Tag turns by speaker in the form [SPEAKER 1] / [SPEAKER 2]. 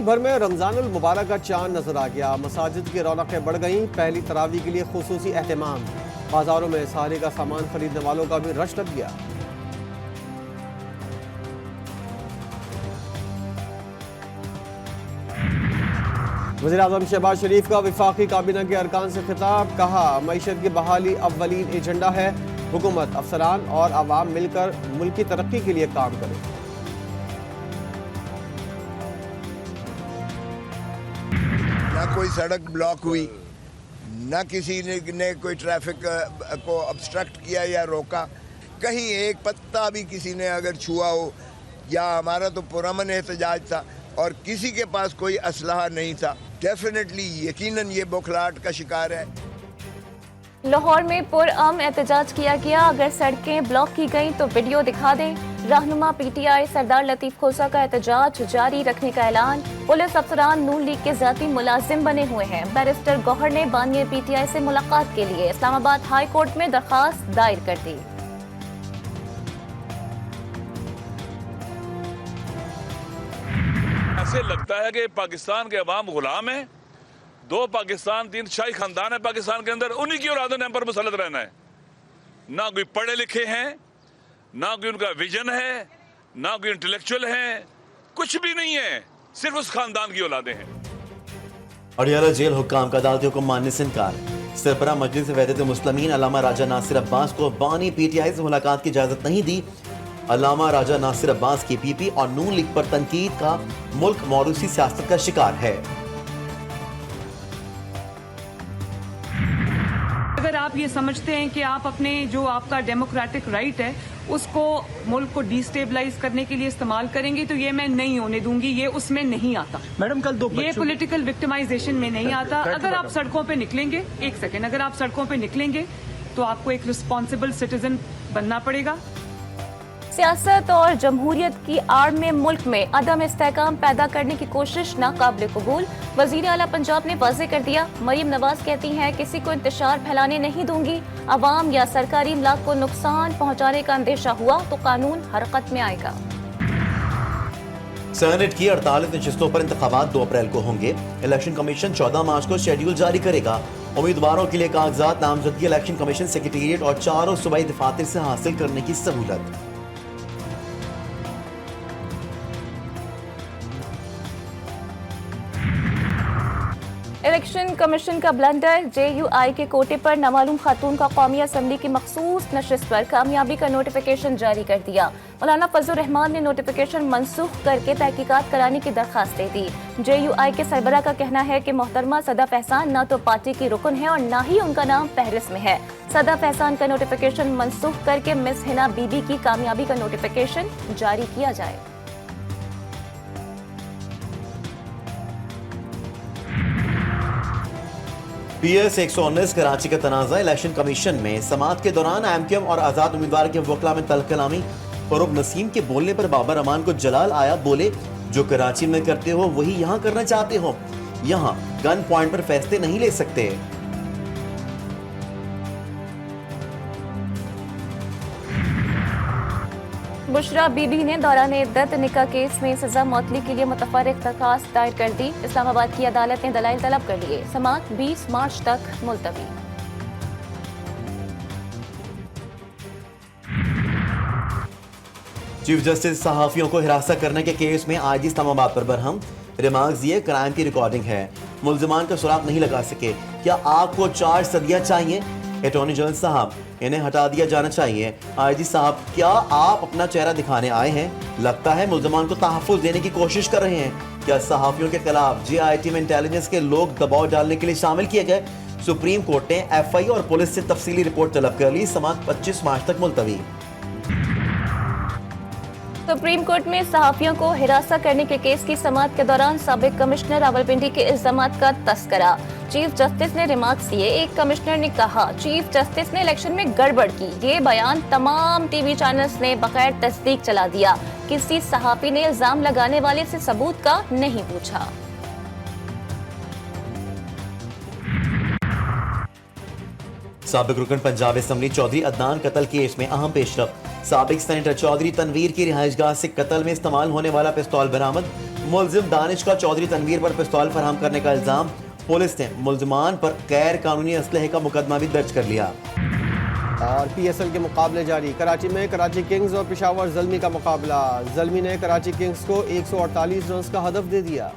[SPEAKER 1] भर में रमजानुल मुबारक का चांद नजर आ गया। मसाजिद की रौनकें बढ़ गईं। पहली तरावी के लिए खुसूसी एहतमाम। बाजारों में सारे का सामान खरीदने वालों का भी रश लग गया। वज़ीर-ए-आज़म शहबाज शरीफ का वफाकी काबीना के अरकान से खिताब। कहा, मईशत की बहाली अव्वलीन एजेंडा है। हुकूमत, अफसरान और अवाम मिलकर मुल्क की तरक्की के लिए काम करें।
[SPEAKER 2] ना कोई सड़क ब्लॉक हुई, ना किसी ने कोई ट्रैफिक को ऑब्स्ट्रक्ट किया या रोका। कहीं एक पत्ता भी किसी ने अगर छुआ हो, या हमारा तो पुरअमन एहतजाज था और किसी के पास कोई असलहा नहीं था, डेफिनेटली यकीनन ये बौखलाहट का शिकार है।
[SPEAKER 3] लाहौर में पुरअमन एहतजाज किया गया। अगर सड़कें ब्लॉक की गईं तो वीडियो दिखा दें। रहनुमा पीटीआई सरदार लतीफ खोसा का एहतजाज जारी रखने का ऐलान। पुलिस अफसरान नून लीग के जाती मुलाजिम बने हुए हैं। बैरिस्टर गौहर ने बानिए पीटीआई से मुलाकात के लिए इस्लामाबाद हाई कोर्ट में दरखास्त दायर कर दी।
[SPEAKER 4] ऐसे लगता है कि पाकिस्तान के अवाम गुलाम है। दो पाकिस्तान, तीन शाही खानदान है पाकिस्तान के अंदर, उन्हीं की औलादों ने हम पर मुसल्लत रहना है। ना कोई पढ़े लिखे हैं, ना कोई उनका विजन है, ना कोई इंटेलेक्चुअल है, कुछ भी नहीं है, सिर्फ उस खानदान की औलादें हैं।
[SPEAKER 5] अडियाला जेल हुक्काम का अदालती हुक्म मानने से इनकार। सरबराह मजलिस वहदत मुस्लिमीन अल्लामा राजा नासिर अब्बास को बानी पीटीआई से मुलाकात की इजाजत नहीं दी। अल्लामा राजा नासिर अब्बास की पीपी और नून लीग पर तनकीद का मुल्क मौरूसी सियासत का शिकार है।
[SPEAKER 6] अगर आप ये समझते हैं कि आप अपने जो आपका डेमोक्रेटिक राइट है उसको मुल्क को डिस्टेबलाइज करने के लिए इस्तेमाल करेंगे तो ये मैं नहीं होने दूंगी। ये उसमें नहीं आता
[SPEAKER 7] मैडम। कल दो
[SPEAKER 6] ये पॉलिटिकल विक्टिमाइजेशन में नहीं आता। अगर आप सड़कों पे निकलेंगे, एक सेकेंड, अगर आप सड़कों पे निकलेंगे तो आपको एक रिस्पॉन्सिबल सिटीजन बनना पड़ेगा।
[SPEAKER 3] सियासत और जमहूरियत की आड़ में मुल्क में अदम इस्तेहकाम पैदा करने की कोशिश नाकाबिल कबूल। वजीर आला पंजाब ने वाज़ेह कर दिया। मरीम नवाज कहती हैं, किसी को इंतशार फैलाने नहीं दूंगी। अवाम या सरकारी इमलाक को नुकसान पहुंचाने का अंदेशा हुआ तो कानून हरकत में आएगा।
[SPEAKER 5] सेनेट की 48 नशिस्तों पर इंतखाबात 2 अप्रैल को होंगे। इलेक्शन कमीशन 14 मार्च को शेड्यूल जारी करेगा। उम्मीदवारों के लिए कागजात नामजदगी इलेक्शन कमीशन सेक्रेटेरिएट और चारों सूबाई दफातर से हासिल करने की सहूलत।
[SPEAKER 3] इलेक्शन कमीशन का ब्लंडर। JUI के कोटे पर नामालूम खातून का कौमी असम्बली की मखसूस नशिस्त पर कामयाबी का नोटिफिकेशन जारी कर दिया। मौलाना फजल रहमान ने नोटिफिकेशन मनसूख करके तहकीकात कराने की दरखास्त दे दी। JUI के सरबराह का कहना है कि मोहतरमा सदफ एहसान न तो पार्टी की रुकन है और न ही उनका नाम फहरिस्त में है। सदफ एहसान का नोटिफिकेशन मनसूख करके मिस हिना बीबी की कामयाबी का नोटिफिकेशन जारी किया जाए।
[SPEAKER 5] PS 119 कराची का तनाज़ा। इलेक्शन कमीशन में समाअत के दौरान MQM और आजाद उम्मीदवार के वकला में तलकलामी। फरूक नसीम के बोलने पर बाबर अमान को जलाल आया। बोले, जो कराची में करते हो वही यहाँ करना चाहते हो। यहाँ गन पॉइंट पर फैसले नहीं ले सकते।
[SPEAKER 3] बुशरा बीबी ने दौरान इद्दत निकाह केस में सजा मौतली के लिए मुतफर्रिक दरखास्त दायर कर दी। इस्लामाबाद की अदालत ने दलाइल तलब कर लिए। समाअत 20 मार्च तक मुलतवी।
[SPEAKER 5] चीफ जस्टिस सहाफियों को हिरासत करने के केस में आज इस्लामाबाद पर बरहम। रिमार्क्स दिए, क्राइम की रिकॉर्डिंग है, मुल्जिमान का सुराग नहीं लगा सके। क्या आपको 4 सदियां चाहिए? अटॉर्नी जनरल साहब, इन्हें हटा दिया जाना चाहिए। IG साहब, क्या आप अपना चेहरा दिखाने आए हैं? लगता है मुल्जिमान को तहफ़्फ़ुज़ देने की कोशिश कर रहे हैं। क्या सहाफियों के खिलाफ JIT में इंटेलिजेंस के लोग दबाव डालने के लिए शामिल किए गए? सुप्रीम कोर्ट ने FI और पुलिस से तफसीली रिपोर्ट तलब कर ली। समाअत 25 मार्च तक मुलतवी।
[SPEAKER 3] सुप्रीम कोर्ट में सहाफियों को हिरासत करने के केस की समाअत के दौरान साबिक कमिश्नर रावलपिंडी के इल्जामात का तस्करा। चीफ जस्टिस ने रिमार्क्स दिए। एक कमिश्नर ने कहा, चीफ जस्टिस ने इलेक्शन में गड़बड़ की। ये बयान तमाम टीवी चैनल्स ने बगैर तस्दीक चला दिया। किसी सहाफी ने इल्जाम लगाने वाले से सबूत का नहीं पूछा।
[SPEAKER 5] साबिक रुकन पंजाब असम्बली चौधरी अदनान कत्ल केस में अहम पेशरफ। साबिक सेनेटर चौधरी तनवीर की रिहाइशगाह से कत्ल में इस्तेमाल होने वाला पिस्तौल बरामद। मुलजिम दानिश का चौधरी तनवीर पर पिस्तौल फराहम करने का इल्जाम। पुलिस ने मुलजमान पर गैर कानूनी असलहे का मुकदमा भी दर्ज कर लिया।
[SPEAKER 1] और PSL के मुकाबले जारी। कराची में कराची किंग्स और पेशावर ज़ल्मी का मुकाबला। ज़ल्मी ने कराची किंग्स को 148 रन का हदफ दे दिया।